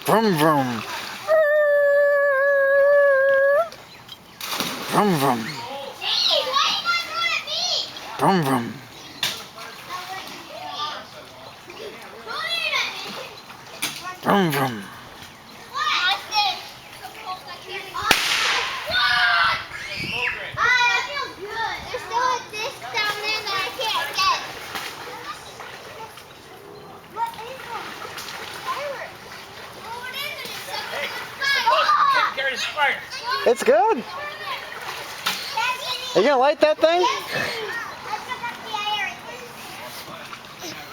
Vroom vroom. Vroom vroom. Vroom vroom. Vroom vroom. It's good. Are you gonna light that thing?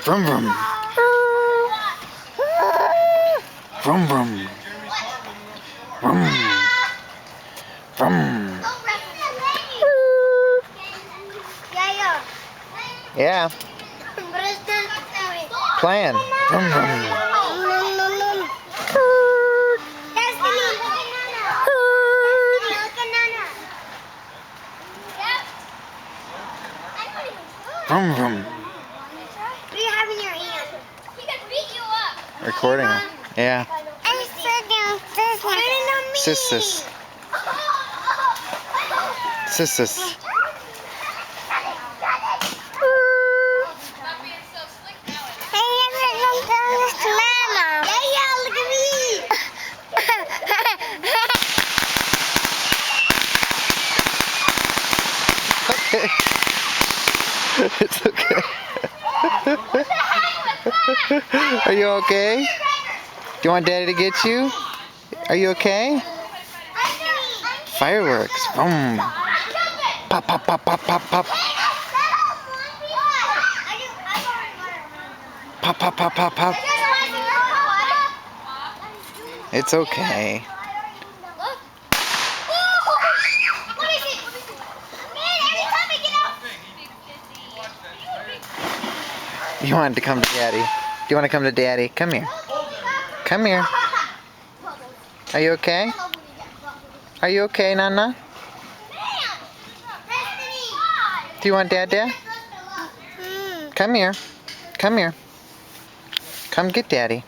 Vroom vroom. Vroom vroom. Vroom. Vroom. Yeah. Playing. Vroom vroom. Vroom vroom. What do you have in your hand? He can beat you up. Recording. Yeah. Sisters. Sisters. Okay. It's okay. Are you okay? Do you want Daddy to get you? Are you okay? Fireworks. Boom. Pop, pop, pop, pop, pop, pop. Pop, pop, pop, pop, pop. It's okay. You wanted to come to Daddy. Do you want to come to Daddy? Come here. Come here. Are you okay? Are you okay, Nana? Do you want Dad? Come here. Come here. Come get Daddy.